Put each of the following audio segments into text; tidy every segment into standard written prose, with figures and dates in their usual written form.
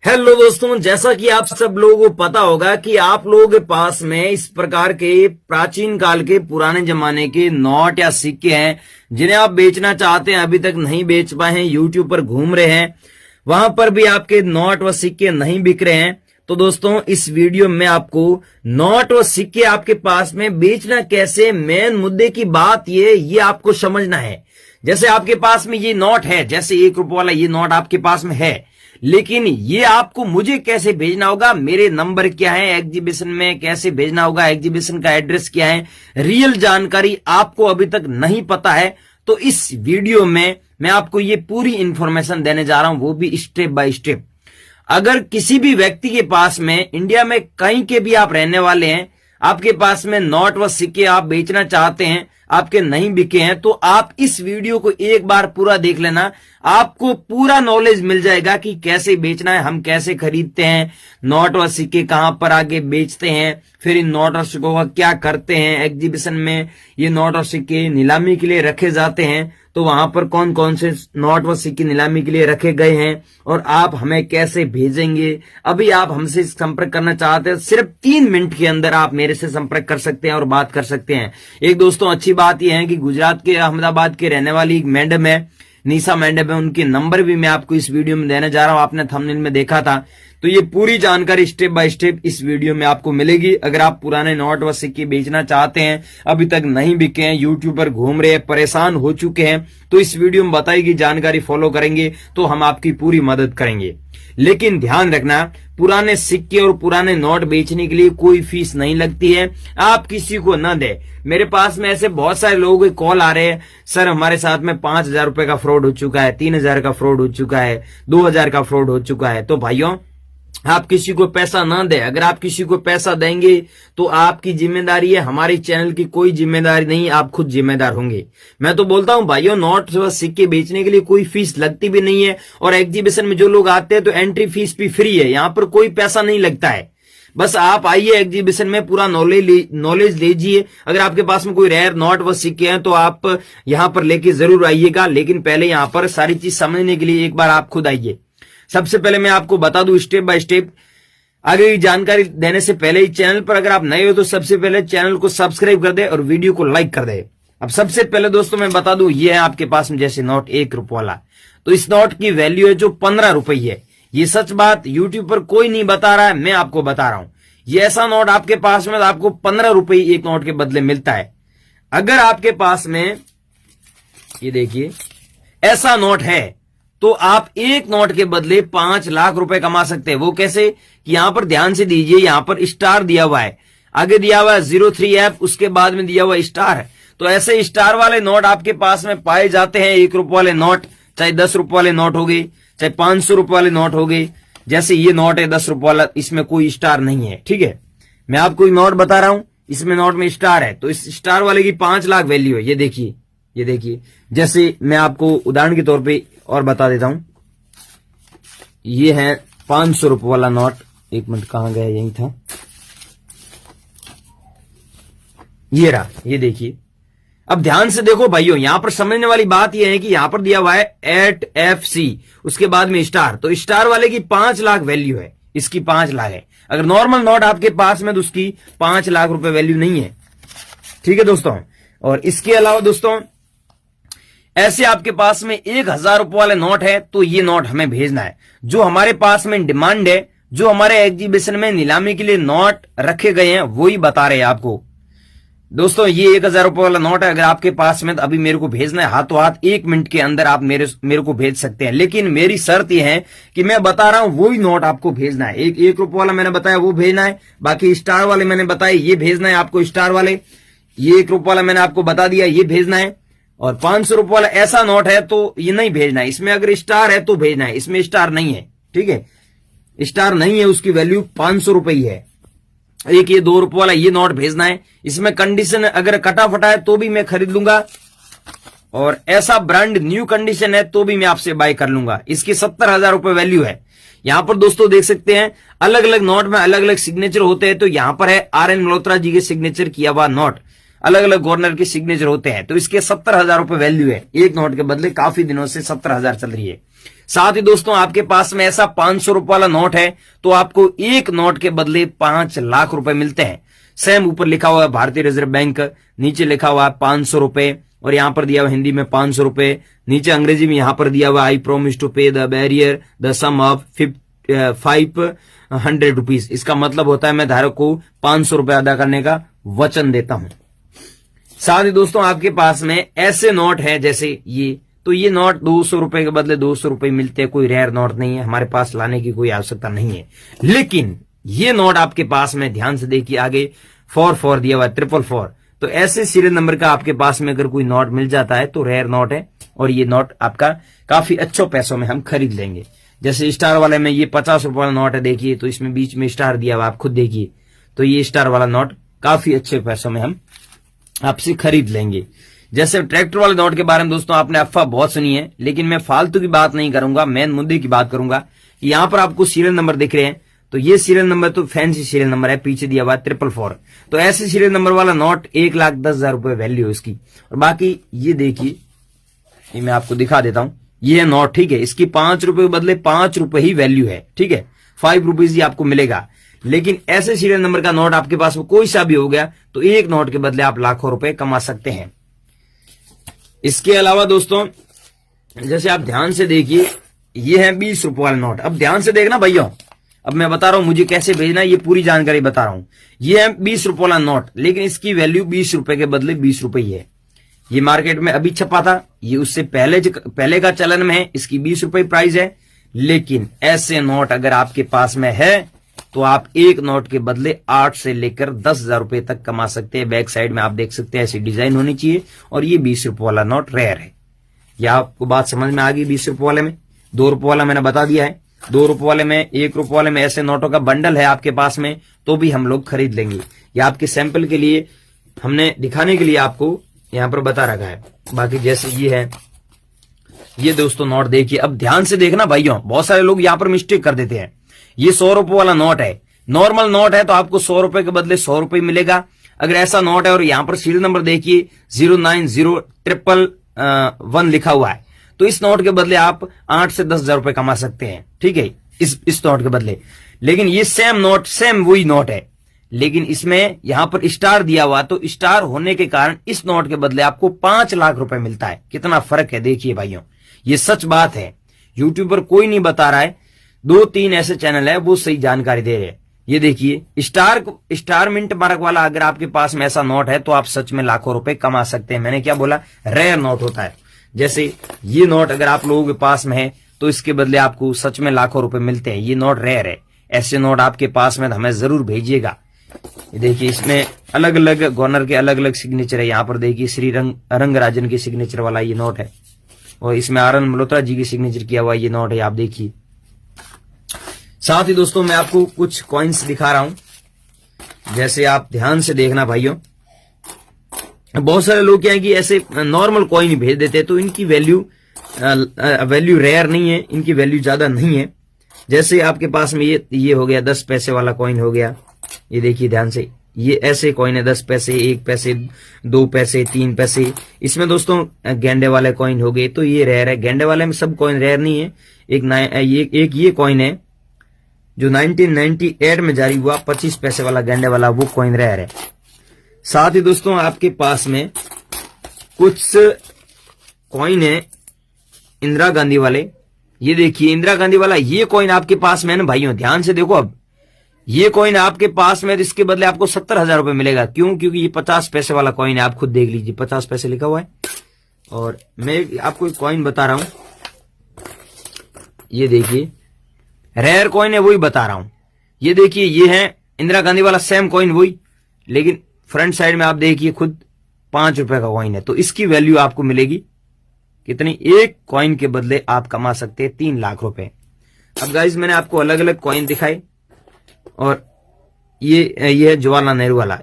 Hello दोस्तों, जैसा कि आप सब लोगों को पता होगा कि आप लोगों के पास में इस प्रकार के प्राचीन काल के पुराने जमाने के नोट या सिक्के हैं जिन्हें आप बेचना चाहते हैं, अभी तक नहीं बेच पाए हैं, यूट्यूब पर घूम रहे हैं, वहां पर भी आपके नोट व सिक्के नहीं बिक रहे हैं। तो दोस्तों, इस वीडियो में आपको नोट व सिक्के आपके पास में बेचना कैसे, मेन मुद्दे की बात ये आपको समझना है। जैसे आपके पास में ये नोट है, जैसे 1 रुपये वाला ये नोट आपके पास में है, लेकिन ये आपको मुझे कैसे भेजना होगा, मेरे नंबर क्या है, एग्जीबिशन में कैसे भेजना होगा, एग्जीबिशन का एड्रेस क्या है, रियल जानकारी आपको अभी तक नहीं पता है। तो इस वीडियो में मैं आपको ये पूरी इंफॉर्मेशन देने जा रहा हूं, वो भी स्टेप बाय स्टेप। अगर किसी भी व्यक्ति के पास में, इंडिया में कहीं के भी आप रहने वाले हैं, आपके पास में नोट व सिक्के आप बेचना चाहते हैं, आपके नहीं बिके हैं, तो आप इस वीडियो को एक बार पूरा देख लेना, आपको पूरा नॉलेज मिल जाएगा कि कैसे बेचना है, हम कैसे खरीदते हैं, नोट व सिक्के कहां पर आगे बेचते हैं, फिर इन नोट और सिक्कों का क्या करते हैं, एग्जीबिशन में ये नोट और सिक्के नीलामी के लिए रखे जाते हैं, तो वहां पर कौन कौन से नोट व सिक्के नीलामी के लिए रखे गए हैं और आप हमें कैसे भेजेंगे। अभी आप हमसे संपर्क करना चाहते हैं, सिर्फ 3 मिनट के अंदर आप मेरे से संपर्क कर सकते हैं और बात कर सकते हैं। एक दोस्तों अच्छी बात यह है कि गुजरात के अहमदाबाद के रहने वाली एक मैडम है, निशा मैडम है, उनके नंबर भी मैं आपको इस वीडियो में देने जा रहा हूं, आपने थंबनेल में देखा था। तो ये पूरी जानकारी स्टेप बाय स्टेप इस वीडियो में आपको मिलेगी। अगर आप पुराने नोट व सिक्के बेचना चाहते हैं, अभी तक नहीं बिके हैं, यूट्यूब पर घूम रहे हैं, परेशान हो चुके हैं, तो इस वीडियो में बताई गई जानकारी फॉलो करेंगे तो हम आपकी पूरी मदद करेंगे। लेकिन ध्यान रखना, पुराने सिक्के और पुराने नोट बेचने के लिए कोई फीस नहीं लगती है, आप किसी को न दे। मेरे पास में ऐसे बहुत सारे लोगों के कॉल आ रहे हैं, सर हमारे साथ में 5,000 रुपए का फ्रॉड हो चुका है, 3,000 का फ्रॉड हो चुका है, 2,000 का फ्रॉड हो चुका है। तो भाइयों, आप किसी को पैसा ना दें। अगर आप किसी को पैसा देंगे तो आपकी जिम्मेदारी है, हमारी चैनल की कोई जिम्मेदारी नहीं, आप खुद जिम्मेदार होंगे। मैं तो बोलता हूं भाइयों, नोट व सिक्के बेचने के लिए कोई फीस लगती भी नहीं है, और एग्जीबिशन में जो लोग आते हैं तो एंट्री फीस भी फ्री है, यहां पर कोई पैसा नहीं लगता है। बस आप आइए एग्जीबिशन में, पूरा नॉलेज लीजिए। अगर आपके पास में कोई रेयर नोट व सिक्के हैं तो आप यहां पर लेके जरूर आइएगा, लेकिन पहले यहां पर सारी चीज समझने के लिए एक बार आप खुद आइए। सबसे पहले मैं आपको बता दूं स्टेप बाय स्टेप, आगे की जानकारी देने से पहले इस चैनल पर अगर आप नए हो तो सबसे पहले चैनल को सब्सक्राइब कर दे और वीडियो को लाइक कर दे। अब सबसे पहले दोस्तों मैं बता दूं, ये है आपके पास में जैसे नोट 1 रुपये वाला, तो इस नोट की वैल्यू है जो 15 रुपये है। ये सच बात, यूट्यूब पर कोई नहीं बता रहा है, मैं आपको बता रहा हूं। ये ऐसा नोट आपके पास में आपको 15 रुपये एक नोट के बदले मिलता है। अगर आपके पास में ये देखिए ऐसा नोट है तो आप एक नोट के बदले 5 लाख रुपए कमा सकते हैं। वो कैसे, कि यहां पर ध्यान से दीजिए, यहां पर स्टार दिया हुआ है, आगे दिया हुआ है 03F, उसके बाद में दिया हुआ स्टार है। तो ऐसे स्टार वाले नोट आपके पास में पाए जाते हैं। 1 रुपये वाले नोट, चाहे 10 रुपये वाले नोट हो गए, चाहे 500 रुपये वाले नोट हो गए। जैसे ये नोट है 10 रुपये वाला, इसमें कोई स्टार नहीं है, ठीक है। मैं आपको नोट बता रहा हूं, इसमें नोट में स्टार है, तो इस स्टार वाले की 5 लाख वैल्यू है। ये देखिए, ये देखिए, जैसे मैं आपको उदाहरण के तौर पे और बता देता हूं, ये है 500 रुपये वाला नोट। 1 मिनट, कहां गया, यही था, ये रहा, ये देखिए। अब ध्यान से देखो भाइयों, यहां पर समझने वाली बात यह है कि यहां पर दिया हुआ है 8FC, उसके बाद में स्टार, तो स्टार वाले की 5 लाख वैल्यू है, इसकी 5 लाख है। अगर नॉर्मल नोट आपके पास में तो उसकी 5 लाख रुपए वैल्यू नहीं है, ठीक है दोस्तों। और इसके अलावा दोस्तों, ऐसे आपके पास में 1,000 रुपये वाले नोट है, तो ये नोट हमें भेजना है। जो हमारे पास में डिमांड है, जो हमारे एग्जीबिशन में नीलामी के लिए नोट रखे गए हैं, वो ही बता रहे हैं आपको। दोस्तों, ये 1,000 रुपये वाला नोट है, अगर आपके पास में तो अभी मेरे को भेजना है हाथों हाथ, 1 मिनट के अंदर आप मेरे को भेज सकते हैं। लेकिन मेरी शर्त यह है कि मैं बता रहा हूं वही नोट आपको भेजना है। 1 रुपये वाला मैंने बताया वो भेजना है, बाकी स्टार वाले मैंने बताया ये भेजना है आपको, स्टार वाले। ये 1 रुपये वाला मैंने आपको बता दिया, ये भेजना है। और 500 रुपये वाला ऐसा नोट है तो ये नहीं भेजना है, इसमें अगर स्टार है तो भेजना है, इसमें स्टार नहीं है, ठीक है, स्टार नहीं है, उसकी वैल्यू 500 रुपये ही है। एक ये 2 रुपये वाला ये नोट भेजना है, इसमें कंडीशन अगर कटा फटा है तो भी मैं खरीद लूंगा, और ऐसा ब्रांड न्यू कंडीशन है तो भी मैं आपसे बाय कर लूंगा। इसकी 70,000 रुपये वैल्यू है। यहां पर दोस्तों देख सकते हैं, अलग अलग नोट में अलग अलग सिग्नेचर होते हैं, तो यहां पर है RN मल्होत्रा जी के सिग्नेचर किया हुआ नोट, अलग अलग गवर्नर के सिग्नेचर होते हैं, तो इसके 70,000 रुपये वैल्यू है। एक नोट के बदले काफी दिनों से 70,000 चल रही है। साथ ही दोस्तों आपके पास में ऐसा 500 रुपए वाला नोट है तो आपको एक नोट के बदले 5 लाख रुपए मिलते हैं। सेम ऊपर लिखा हुआ है भारतीय रिजर्व बैंक, नीचे लिखा हुआ है 500 रुपए और यहां पर दिया हुआ हिंदी में 500 रुपए, नीचे अंग्रेजी में यहां पर दिया हुआ I promise to pay the bearer the sum of 500 rupees. इसका मतलब होता है मैं धारक को 500 रुपए अदा करने का वचन देता हूं। साथ ही दोस्तों आपके पास में ऐसे नोट है जैसे ये, तो ये नोट 200 रुपए के बदले 200 रुपए मिलते हैं, कोई रेयर नोट नहीं है, हमारे पास लाने की कोई आवश्यकता नहीं है। लेकिन ये नोट आपके पास में ध्यान से देखिए, आगे 44 दिया हुआ है, 444, तो ऐसे सीरियल नंबर का आपके पास में अगर कोई नोट मिल जाता है तो रेयर नोट है और ये नोट आपका काफी अच्छे पैसों में हम खरीद लेंगे। जैसे स्टार वाले में ये 50 रुपए वाला नोट है, देखिए तो इसमें बीच में स्टार दिया हुआ, आप खुद देखिए, तो ये स्टार वाला नोट काफी अच्छे पैसों में हम आपसे खरीद लेंगे। जैसे ट्रैक्टर वाले नोट के बारे में दोस्तों आपने अफवाह बहुत सुनी है, लेकिन मैं फालतू की बात नहीं करूंगा, मेन मुद्दे की बात करूंगा। कि यहां पर आपको सीरियल नंबर दिख रहे हैं, तो ये सीरियल नंबर तो फैंसी सीरियल नंबर है, पीछे दिया हुआ 444, तो ऐसे सीरियल नंबर वाला नोट 1,10,000 रुपए वैल्यू है इसकी। और बाकी ये देखिए, ये मैं आपको दिखा देता हूं, ये है नोट, ठीक है, इसकी 5 रुपए के बदले 5 रुपए ही वैल्यू है, ठीक है, 5 रुपीज ही आपको मिलेगा। लेकिन ऐसे सीरियल नंबर का नोट आपके पास में कोई सा भी हो गया तो एक नोट के बदले आप लाखों रुपए कमा सकते हैं। इसके अलावा दोस्तों जैसे आप ध्यान से देखिए, ये है 20 रुपए वाला नोट। अब ध्यान से देखना भैया, अब मैं बता रहा हूं मुझे कैसे भेजना, ये पूरी जानकारी बता रहा हूं। ये है 20 रुपए वाला नोट, लेकिन इसकी वैल्यू 20 रुपए के बदले 20 रुपए ही है। ये मार्केट में अभी छपा था, ये उससे पहले का चलन में है, इसकी 20 रुपए प्राइस है। लेकिन ऐसे नोट अगर आपके पास में है तो आप एक नोट के बदले 8 से लेकर 10,000 रुपए तक कमा सकते हैं। बैक साइड में आप देख सकते हैं ऐसी डिजाइन होनी चाहिए, और ये 20 रुपए वाला नोट रेयर है। यह आपको बात समझ में आ गई। 20 रुपए वाले में 2 रुपए वाला मैंने बता दिया है, 2 रुपए वाले में 1 रुपए वाले में ऐसे नोटों का बंडल है आपके पास में तो भी हम लोग खरीद लेंगे। यह आपके सैंपल के लिए हमने दिखाने के लिए आपको यहां पर बता रखा है। बाकी जैसे ये है, ये दोस्तों नोट देखिए, अब ध्यान से देखना भाइयों, बहुत सारे लोग यहां पर मिस्टेक कर देते हैं। ये 100 रुपए वाला नोट है, नॉर्मल नोट है तो आपको 100 रुपए के बदले 100 रुपए मिलेगा। अगर ऐसा नोट है और यहां पर सीरियल नंबर देखिए 090111 लिखा हुआ है, तो इस नोट के बदले आप 8 से 10,000 रुपए कमा सकते हैं, ठीक है, इस नोट के बदले। लेकिन ये सेम वही नोट है, लेकिन इसमें यहां पर स्टार दिया हुआ, तो स्टार होने के कारण इस नोट के बदले आपको 5 लाख रुपए मिलता है। कितना फर्क है देखिए भाइयों, ये सच बात है, यूट्यूब पर कोई नहीं बता रहा है, 2-3 ऐसे चैनल है वो सही जानकारी दे रहे हैं। ये देखिए स्टार मिंट मार्क वाला अगर आपके पास में ऐसा नोट है तो आप सच में लाखों रुपए कमा सकते हैं। मैंने क्या बोला, रेयर नोट होता है। जैसे ये नोट अगर आप लोगों के पास में है तो इसके बदले आपको सच में लाखों रुपए मिलते हैं। ये नोट रेयर है, ऐसे नोट आपके पास में हमें जरूर भेजिएगा। देखिए इसमें अलग अलग गवर्नर के अलग अलग सिग्नेचर है। यहाँ पर देखिए श्री रंगराजन की सिग्नेचर वाला ये नोट है, और इसमें आर.एन. मल्होत्रा जी की सिग्नेचर किया हुआ ये नोट है, आप देखिए। साथ ही दोस्तों मैं आपको कुछ कॉइन्स दिखा रहा हूं, जैसे आप ध्यान से देखना भाइयों। बहुत सारे लोग क्या है कि ऐसे नॉर्मल कॉइन भेज देते हैं, तो इनकी वैल्यू रेयर नहीं है, इनकी वैल्यू ज्यादा नहीं है। जैसे आपके पास में ये हो गया 10 पैसे वाला कॉइन हो गया, ये देखिए ध्यान से, ये ऐसे कॉइन है 10 पैसे, 1 पैसे, 2 पैसे, 3 पैसे। इसमें दोस्तों गेंडे वाले कॉइन हो गए, तो ये रेयर है। गेंडे वाले में सब कॉइन रेयर नहीं है। एक ये कॉइन है जो 1998 में जारी हुआ, 25 पैसे वाला गेंडे वाला, वो कॉइन रेयर है। साथ ही दोस्तों आपके पास में कुछ कॉइन है इंदिरा गांधी वाले। ये देखिए इंदिरा गांधी वाला ये कॉइन आपके पास में है ना भाइयों, ध्यान से देखो। अब ये कॉइन आपके पास में, इसके बदले आपको 70,000 रुपए मिलेगा। क्यों? क्योंकि ये 50 पैसे वाला कॉइन है, आप खुद देख लीजिए, 50 पैसे लिखा हुआ है। और मैं आपको एक कॉइन बता रहा हूं, ये देखिए रेयर कॉइन है, वही बता रहा हूं। ये देखिए ये है इंदिरा गांधी वाला सेम कॉइन वही, लेकिन फ्रंट साइड में आप देखिए खुद 5 रुपए का कॉइन है, तो इसकी वैल्यू आपको मिलेगी कितनी, एक कॉइन के बदले आप कमा सकते हैं 3 लाख रुपए। अब गाइज मैंने आपको अलग अलग कॉइन दिखाए, और ये है जवाहरलाल नेहरू वाला,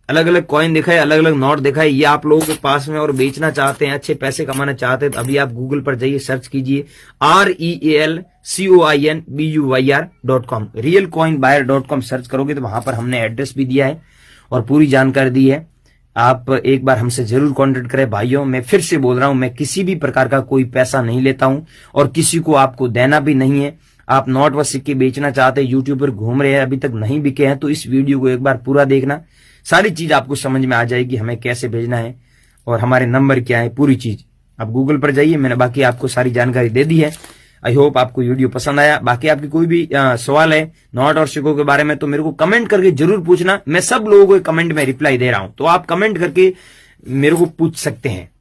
अलग अलग कॉइन दिखाए, अलग अलग नोट दिखाए। ये आप लोगों के पास में और बेचना चाहते हैं, अच्छे पैसे कमाना चाहते हैं, तो अभी आप गूगल पर जाइए, सर्च कीजिए REALCOINBUYR.com, realcoinbuyer.com सर्च करोगे तो वहां पर हमने एड्रेस भी दिया है और पूरी जानकारी दी है। आप एक बार हमसे जरूर कांटेक्ट करें भाइयों। मैं फिर से बोल रहा हूं, मैं किसी भी प्रकार का कोई पैसा नहीं लेता हूं और किसी को आपको देना भी नहीं है। आप नोट व सिक्के बेचना चाहते हैं, यूट्यूब पर घूम रहे हैं, अभी तक नहीं बिके हैं, तो इस वीडियो को एक बार पूरा देखना। सारी चीज आपको समझ में आ जाएगी, हमें कैसे भेजना है और हमारे नंबर क्या है, पूरी चीज। आप गूगल पर जाइए, मैंने बाकी आपको सारी जानकारी दे दी है। आई होप आपको वीडियो पसंद आया। बाकी आपकी कोई भी सवाल है नोट और सिक्कों के बारे में तो मेरे को कमेंट करके जरूर पूछना। मैं सब लोगों को कमेंट में रिप्लाई दे रहा हूं, तो आप कमेंट करके मेरे को पूछ सकते हैं।